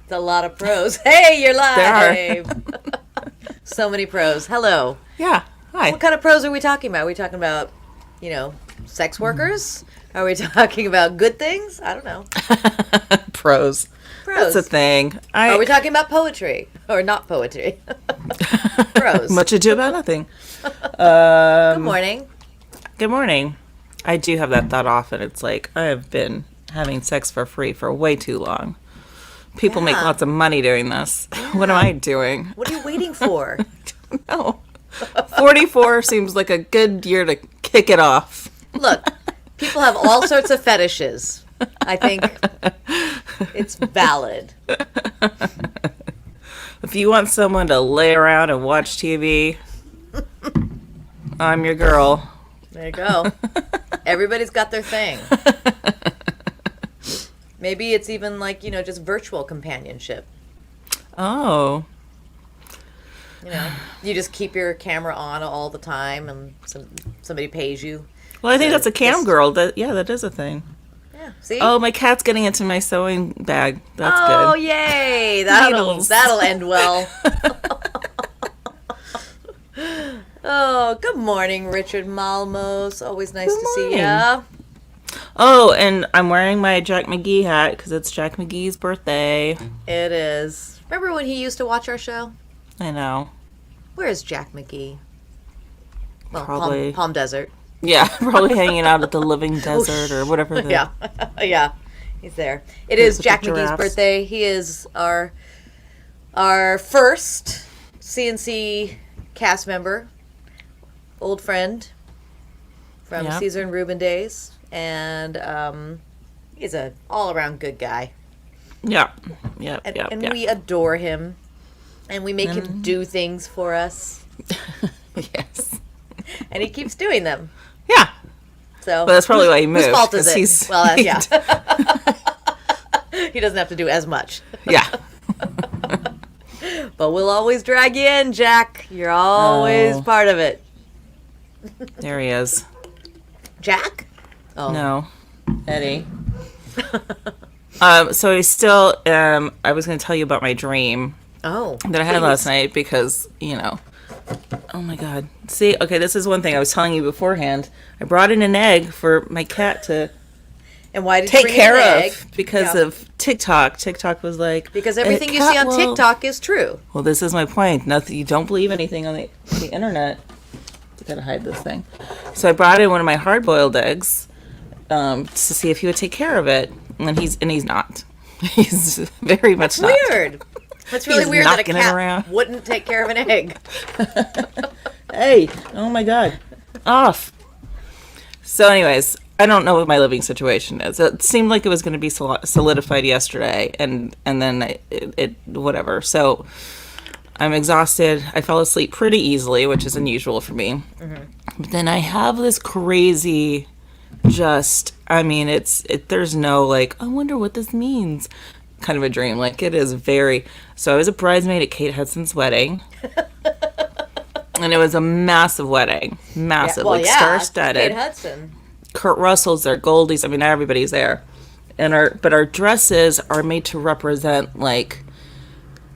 It's a lot of pros. Hey, you're There live. So many pros. Hello. Yeah. Hi. What kind of pros are we talking about? Are we talking about, sex workers? Are we talking about good things? I don't know. Pros. Pros. That's a thing. Are we talking about poetry or not poetry? Pros. Much ado about nothing. Good morning. Good morning. I do have that thought often. It's like, I have been having sex for free for way too long. People make lots of money doing this. Yeah. What am I doing? What are you waiting for? I don't know. 44 seems like a good year to kick it off. Look, people have all sorts of fetishes. I think it's valid. If you want someone to lay around and watch TV, I'm your girl. There you go. Everybody's got their thing. Maybe it's even like, just virtual companionship. Oh. You just keep your camera on all the time and somebody pays you. Well, I think that's a cam girl. That is a thing. Yeah, see? Oh, my cat's getting into my sewing bag. That's good. Oh, yay. That'll end well. Oh, good morning, Richard Malmos. Always nice to see ya. Oh, and I'm wearing my Jack McGee hat because it's Jack McGee's birthday. It is. Remember when he used to watch our show? I know. Where is Jack McGee? Well, probably Palm Desert. Yeah, probably hanging out at the Living Desert or whatever. Yeah, he's there. It is Jack McGee's birthday. He is our first CNC cast member, old friend from Caesar and Reuben days, and he's an all-around good guy. Yeah. And we adore him, and we make him do things for us. Yes. And he keeps doing them. Yeah. So, well, that's probably why he moved. Whose fault is it? Well, yeah. He doesn't have to do as much. Yeah. But we'll always drag you in, Jack. You're always part of it. There he is. Jack? Oh. No. Eddie. So he's still, I was going to tell you about my dream. Oh. That I had last night because, oh my God. See, okay, this is one thing I was telling you beforehand. I brought in an egg for my cat to and why did take you bring care an of egg? Because of TikTok. TikTok was like, because everything you see on TikTok is true. Well, this is my point. Nothing. You don't believe anything on the internet. I gotta hide this thing. So I brought in one of my hard-boiled eggs to see if he would take care of it, and he's not. He's very much not. Weird. That's really weird that a cat wouldn't take care of an egg. Hey, oh my God. Off. So anyways, I don't know what my living situation is. It seemed like it was going to be solidified yesterday, and then it whatever. So I'm exhausted. I fell asleep pretty easily, which is unusual for me. Mm-hmm. But then I have this crazy there's no like, I wonder what this means kind of a dream. Like, it is very... So I was a bridesmaid at Kate Hudson's wedding. And it was a massive wedding. Massive. Star-studded. Kate Hudson. Kurt Russell's there, Goldie's. I mean, everybody's there. But our dresses are made to represent, like,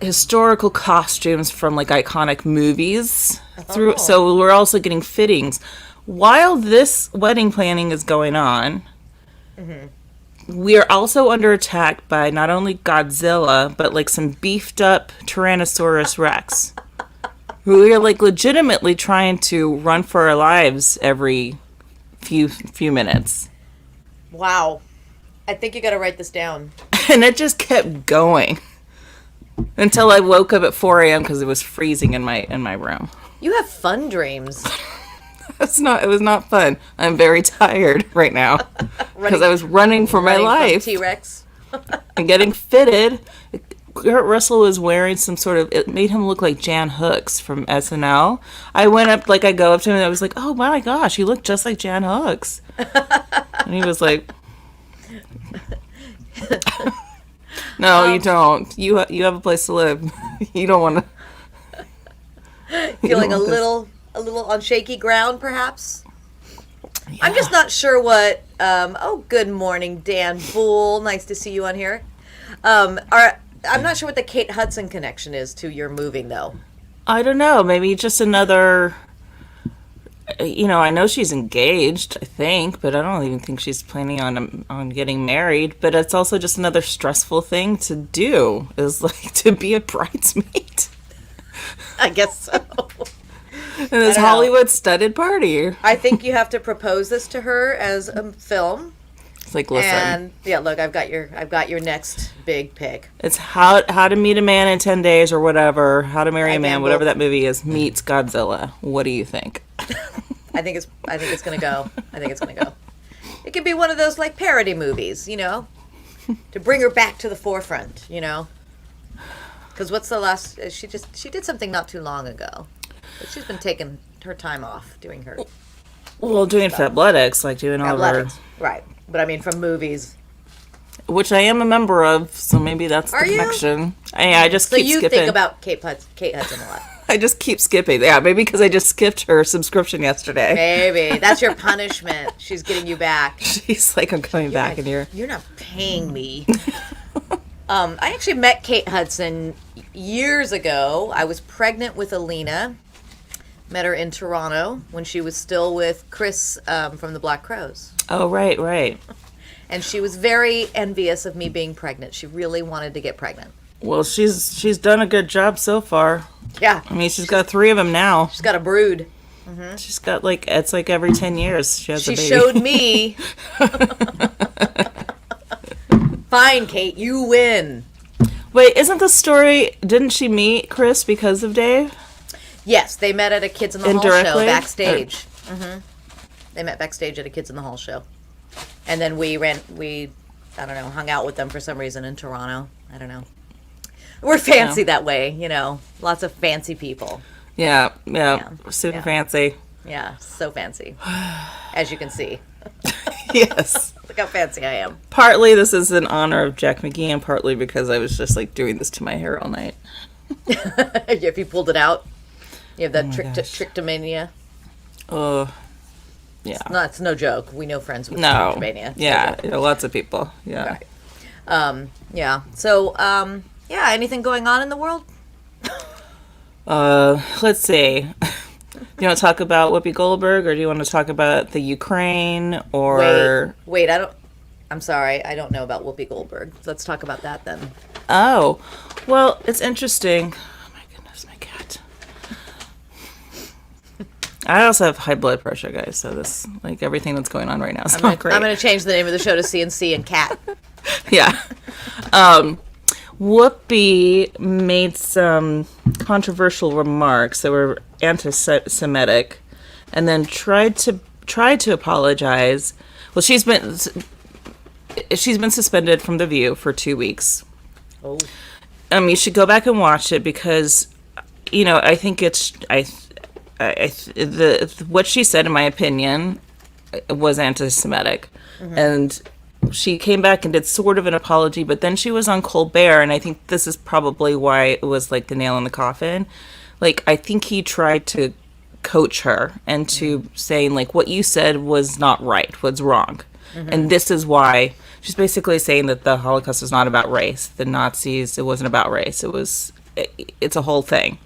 historical costumes from, like, iconic movies. So we're also getting fittings. While this wedding planning is going on... Mm-hmm. We are also under attack by not only Godzilla, but like some beefed up Tyrannosaurus Rex. We are like legitimately trying to run for our lives every few minutes. Wow. I think you got to write this down. And it just kept going until I woke up at 4 a.m. because it was freezing in my room. You have fun dreams. It was not fun. I'm very tired right now because I was running for my life. T-Rex. And getting fitted. Kurt Russell was wearing some sort of... It made him look like Jan Hooks from SNL. I went up, I go up to him and I was like, oh my gosh, you look just like Jan Hooks. And he was like... No, you don't. You have a place to live. You don't want to... Feeling a little on shaky ground, perhaps? Yeah. I'm just not sure what... good morning, Dan Bull. Nice to see you on here. I'm not sure what the Kate Hudson connection is to your moving, though. I don't know. Maybe just another. I know she's engaged, I think, but I don't even think she's planning on getting married. But it's also just another stressful thing to do, is like to be a bridesmaid. I guess so. And this Hollywood studded party. I think you have to propose this to her as a film. It's like, listen. And yeah, look, I've got your next big pick. It's how to meet a man in 10 days or whatever. How to marry a man, whatever that movie is, meets Godzilla. What do you think? I think it's gonna go. It could be one of those like parody movies, to bring her back to the forefront, Because what's the last? She did something not too long ago, but she's been taking her time off doing her. Well, doing Fabletics, like doing all of her. Right. But I mean, from movies. Which I am a member of, so maybe that's the connection. I just keep skipping. So you think about Kate Hudson a lot. I just keep skipping. Yeah, maybe because I just skipped her subscription yesterday. Maybe. That's your punishment. She's getting you back. She's like, I'm coming back in here. You're not paying me. I actually met Kate Hudson years ago. I was pregnant with Alina. Met her in Toronto when she was still with Chris from the Black Crowes. Oh, right. And she was very envious of me being pregnant. She really wanted to get pregnant. Well, she's done a good job so far. Yeah. I mean, she's got 3 of them now. She's got a brood. Mm-hmm. She's got it's like every 10 years she has a baby. She showed me. Fine, Kate, you win. Wait, isn't the story, didn't she meet Chris because of Dave? Yes, they met at a Kids in the Hall show backstage. They met backstage at a Kids in the Hall show. And then we I don't know, hung out with them for some reason in Toronto. I don't know. We're fancy that way, Lots of fancy people. Yeah. Super fancy. Yeah, so fancy. As you can see. Yes. Look how fancy I am. Partly this is in honor of Jack McGee, and partly because I was just like doing this to my hair all night. If you pulled it out, you have that trichomania. Oh, yeah. It's no joke. We know friends with trichomania. Yeah, lots of people. Yeah. Right. Yeah. So, anything going on in the world? Let's see. Do you want to talk about Whoopi Goldberg, or do you want to talk about the Ukraine, or... Wait, I'm sorry, I don't know about Whoopi Goldberg. Let's talk about that then. Oh, well, it's interesting. Oh my goodness, my cat. I also have high blood pressure, guys, so this, everything that's going on right now is not great. I'm going to change the name of the show to CNC and Cat. Yeah. Whoopi made some controversial remarks that were anti-Semitic, and then tried to apologize. Well, she's been suspended from The View for 2 weeks. Oh. You should go back and watch it because, I think what she said, in my opinion, was anti-Semitic, and she came back and did sort of an apology, but then she was on Colbert, and I think this is probably why it was the nail in the coffin. I think he tried to coach her into saying what you said was not right, was wrong. And this is why she's basically saying that the Holocaust is not about race. The Nazis, it wasn't about race. It's a whole thing.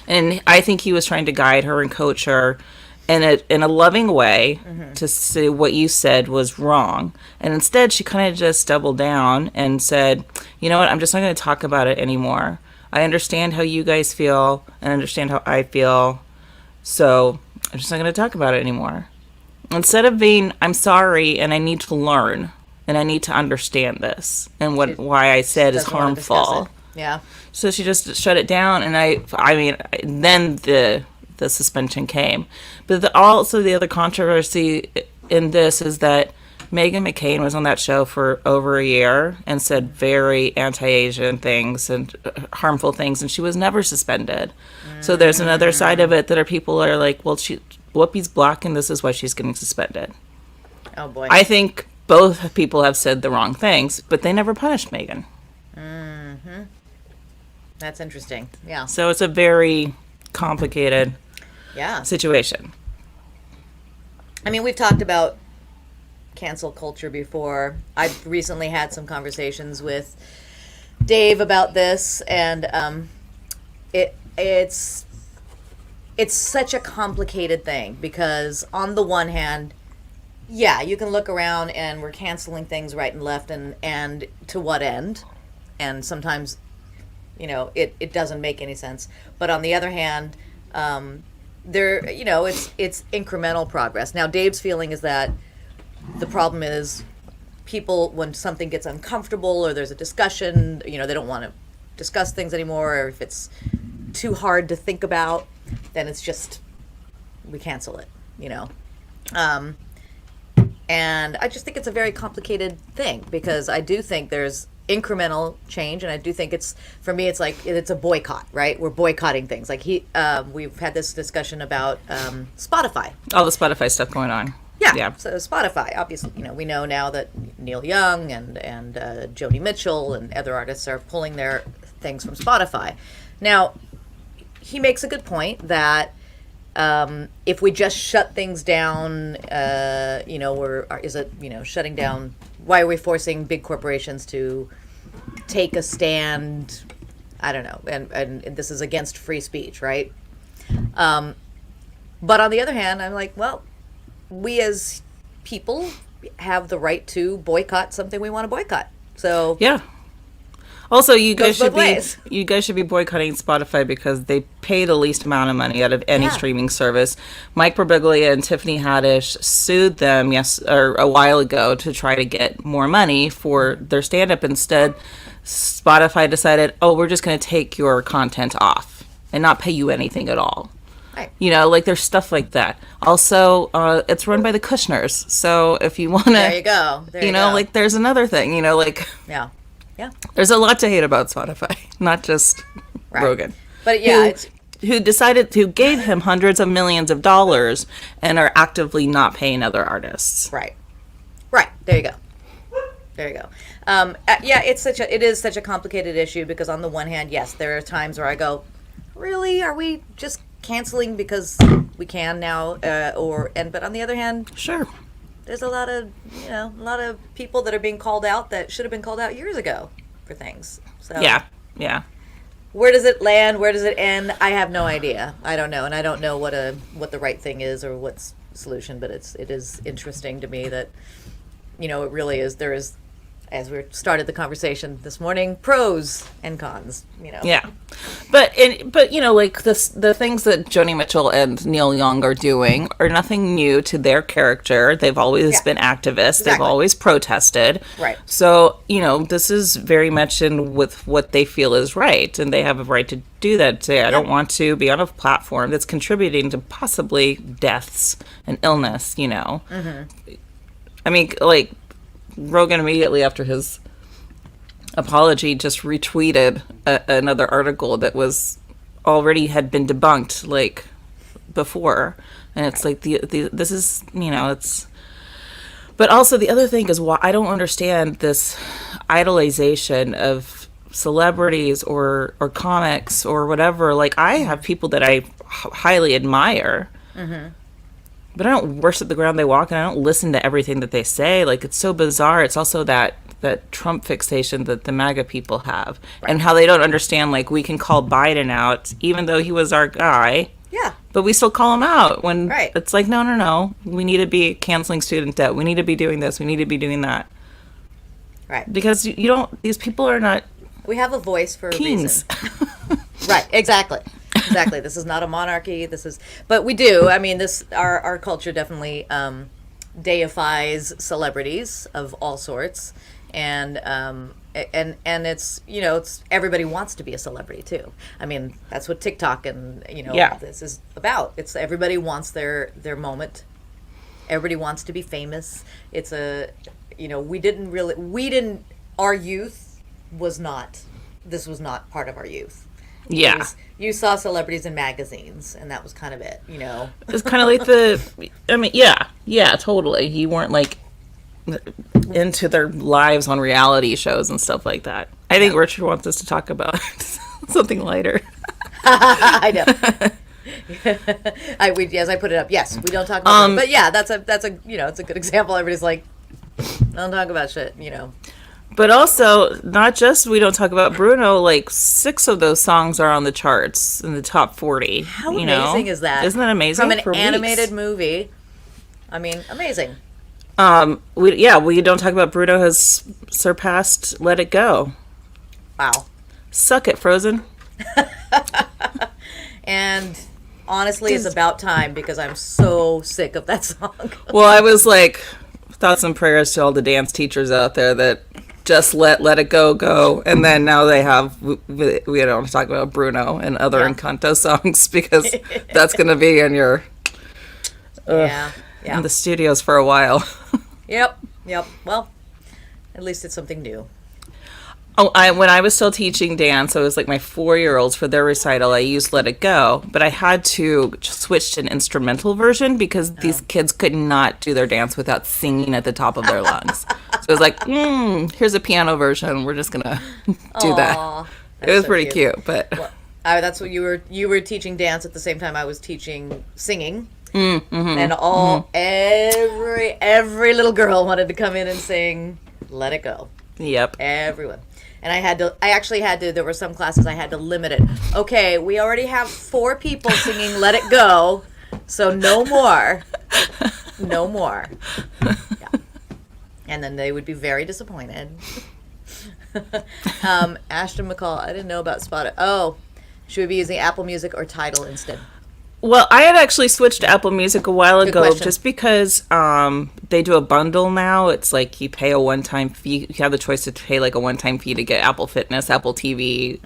And I think he was trying to guide her and coach her in a loving way to say what you said was wrong. And instead, she kind of just doubled down and said, you know what, I'm just not going to talk about it anymore. I understand how you guys feel and understand how I feel. So I'm just not going to talk about it anymore. Instead of being, I'm sorry and I need to learn and I need to understand this and why I said is harmful. Yeah. So she just shut it down, and then the suspension came. But also the other controversy in this is that Meghan McCain was on that show for over a year and said very anti-Asian things and harmful things, and she was never suspended. So there's another side of it that people are like, well, Whoopi's black, and this is why she's getting suspended. Oh, boy. I think both people have said the wrong things, but they never punished Meghan. Mm-hmm. That's interesting. Yeah. So it's a very complicated situation. I mean, we've talked about cancel culture before. I've recently had some conversations with Dave about this, and it's such a complicated thing because on the one hand, yeah, you can look around and we're canceling things right and left, and to what end? And sometimes, it doesn't make any sense. But on the other hand, it's incremental progress. Now, Dave's feeling is that the problem is people, when something gets uncomfortable or there's a discussion, they don't want to discuss things anymore, or if it's too hard to think about, then it's just, we cancel it, and I just think it's a very complicated thing because I do think there's incremental change, and I do think for me it's like it's a boycott, right? We're boycotting things. Like we've had this discussion about Spotify. All the Spotify stuff going on. Yeah. So Spotify, obviously, we know now that Neil Young and Joni Mitchell and other artists are pulling their things from Spotify. Now, he makes a good point that if we just shut things down, shutting down? Why are we forcing big corporations to take a stand? I don't know, and this is against free speech, right? But on the other hand, I'm like, well, we as people have the right to boycott something we want to boycott. So yeah. Also, you guys should ways. be boycotting Spotify because they pay the least amount of money out of any streaming service. Mike Birbiglia and Tiffany Haddish sued them a while ago to try to get more money for their stand-up. Instead, Spotify decided, we're just going to take your content off and not pay you anything at all. Right. There's stuff like that. Also, it's run by the Kushners. So if you want to... There you go. There's another thing, Yeah. Yeah. There's a lot to hate about Spotify, not just Rogan. But yeah, who gave him hundreds of millions of dollars and are actively not paying other artists. Right. There you go. It is such a complicated issue because on the one hand, yes, there are times where I go, really, are we just canceling because we can now, but on the other hand, sure. There's a lot of people that are being called out that should have been called out years ago for things. So yeah. Where does it land? Where does it end? I have no idea. I don't know, and I don't know what the right thing is or what's the solution. But it is interesting to me that it really is. There is, as we started the conversation this morning, pros and cons. Yeah, but the things that Joni Mitchell and Neil Young are doing are nothing new to their character. They've always been activists. Exactly. They've always protested. Right. So this is very much in with what they feel is right, and they have a right to do that. Say, I don't want to be on a platform that's contributing to possibly deaths and illness. Mm-hmm. I mean, Rogan immediately after his apology just retweeted another article that was already had been debunked before, and it's this is it's. But also the other thing is why I don't understand this idolization of celebrities or comics or whatever. I have people that I highly admire. Mm-hmm. But I don't worship the ground they walk, and I don't listen to everything that they say. It's so bizarre. It's also that Trump fixation that the MAGA people have, and how they don't understand, we can call Biden out, even though he was our guy. Yeah. But we still call him out when it's no. We need to be canceling student debt. We need to be doing this. We need to be doing that. Right. Because these people are not... We have a voice for kings. A reason. Right, exactly. Exactly. This is not a monarchy. But we do. I mean, our culture definitely deifies celebrities of all sorts, and it's it's everybody wants to be a celebrity too. I mean, that's what TikTok and this is about. It's everybody wants their moment. Everybody wants to be famous. It's our youth was not. This was not part of our youth. Yeah. You saw celebrities in magazines, and that was kind of it, It's kind of totally. You weren't, into their lives on reality shows and stuff like that. I think Richard wants us to talk about something lighter. I know. I put it up. Yes, we don't talk about it. But yeah, that's a it's a good example. Everybody's like, don't talk about shit, But also, not just we don't talk about Bruno, like 6 of those songs are on the charts in the top 40. How amazing is that? Isn't that amazing? From an For animated weeks. movie. I mean, amazing. We don't talk about Bruno has surpassed Let It Go. Wow. Suck it, Frozen. And honestly, it's about time because I'm so sick of that song. Well, I was like, thoughts and prayers to all the dance teachers out there that just let It Go, and then now they have, we don't talk about Bruno and other Encanto songs because that's going to be in your, in the studios for a while. Yep. Well, at least it's something new. Oh, when I was still teaching dance, I was like my 4-year-olds for their recital, I used Let It Go, but I had to switch to an instrumental version because these kids could not do their dance without singing at the top of their lungs. So it was like, here's a piano version. We're just gonna do that. It was so pretty cute, but well, that's what you were teaching dance at the same time I was teaching singing. And every little girl wanted to come in and sing Let It Go. Yep. Everyone. And I actually had to, there were some classes I had to limit it. Okay, we already have 4 people singing Let It Go, so no more. No more. Yeah. And then they would be very disappointed. Ashton McCall, I didn't know about Spotify. Oh, should we be using Apple Music or Tidal instead? Well, I had actually switched to Apple Music a while ago question. just because they do a bundle now. It's like you pay a one-time fee. You have the choice to pay like a one-time fee to get Apple Fitness, Apple TV,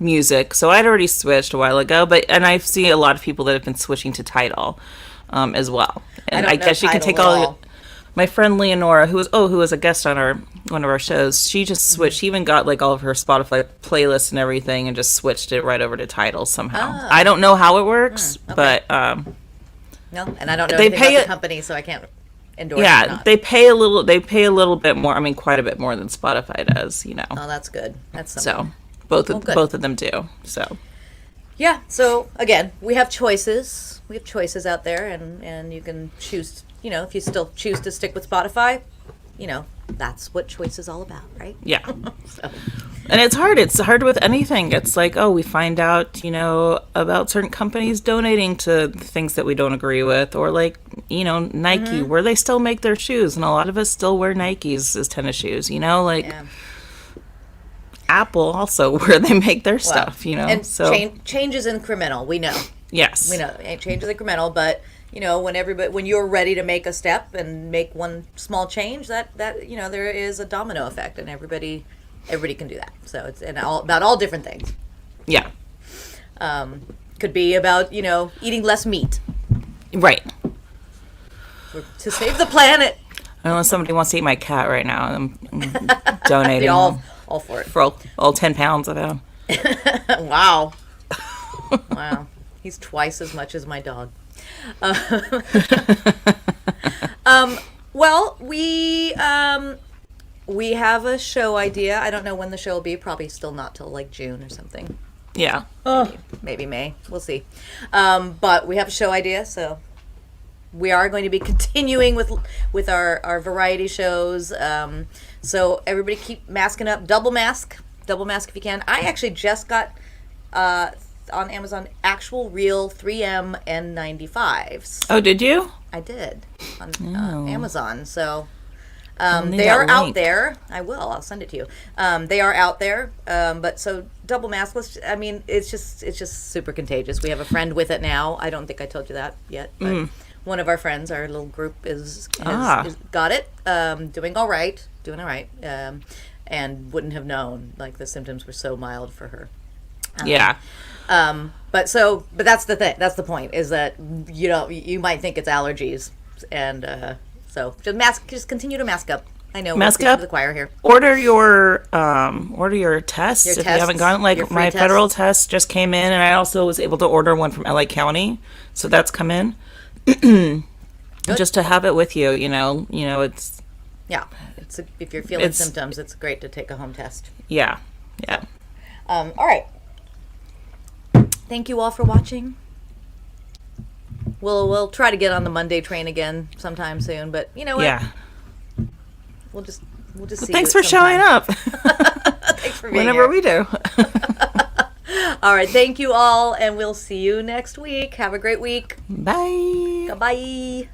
Music. So I'd already switched a while ago, and I see a lot of people that have been switching to Tidal as well. And I guess you can take all. My friend Leonora, who was a guest on one of our shows, she just switched. She even got like all of her Spotify playlists and everything, and just switched it right over to Tidal somehow. Oh. I don't know how it works, okay. But no, and I don't know anything about the company, so I can't endorse. Yeah, they pay a little. They pay a little bit more. I mean, quite a bit more than Spotify does. You know. Oh, that's good. That's something. So both of them do. So. Yeah. So again, we have choices. We have choices out there, and you can choose. You know, if you still choose to stick with Spotify, you know, that's what choice is all about, right? Yeah. So. And it's hard. It's hard with anything. It's like, we find out, you know, about certain companies donating to things that we don't agree with. Or like, you know, Nike, where they still make their shoes. And a lot of us still wear Nikes as tennis shoes, you know, like Apple also, where they make their stuff, you know. And so change is incremental, we know. Yes. We know, change is incremental, but... You know, when you're ready to make a step and make one small change, that you know, there is a domino effect, and everybody can do that. So it's about all different things. Yeah. Could be about, you know, eating less meat. Right. To save the planet. Unless somebody wants to eat my cat right now, I'm donating. all for it. For all 10 pounds of him. Wow. Wow. He's twice as much as my dog. Well, we have a show idea. I don't know when the show will be. Probably still not till like June or something. Yeah. Maybe May. We'll see. But we have a show idea, so we are going to be continuing with our variety shows. So everybody keep masking up. Double mask if you can. I actually just got on Amazon actual real 3M N95s. Oh, did you? I did on Amazon. So they are out there. I'll send it to you. They are out there. But so double mask. It's just super contagious. We have a friend with it now. I don't think I told you that yet. But one of our friends, our little group, is got it. Doing all right. And wouldn't have known. Like the symptoms were so mild for her. Yeah. But that's the thing. That's the point. Is that you might think it's allergies, and so just continue to mask up. I know mask we're up. The choir here. Order your tests if you haven't gotten. Like my federal test just came in, and I also was able to order one from LA County, so that's come in. Just to have it with you, you know, it's. Yeah, if you're feeling symptoms, it's great to take a home test. Yeah. All right. Thank you all for watching. We'll try to get on the Monday train again sometime soon, but you know what? Yeah. We'll just We'll just see. Thanks you for showing sometime. up. Thanks for being Whenever here. we do. All right, thank you all, and we'll see you next week. Have a great week. Bye. Bye.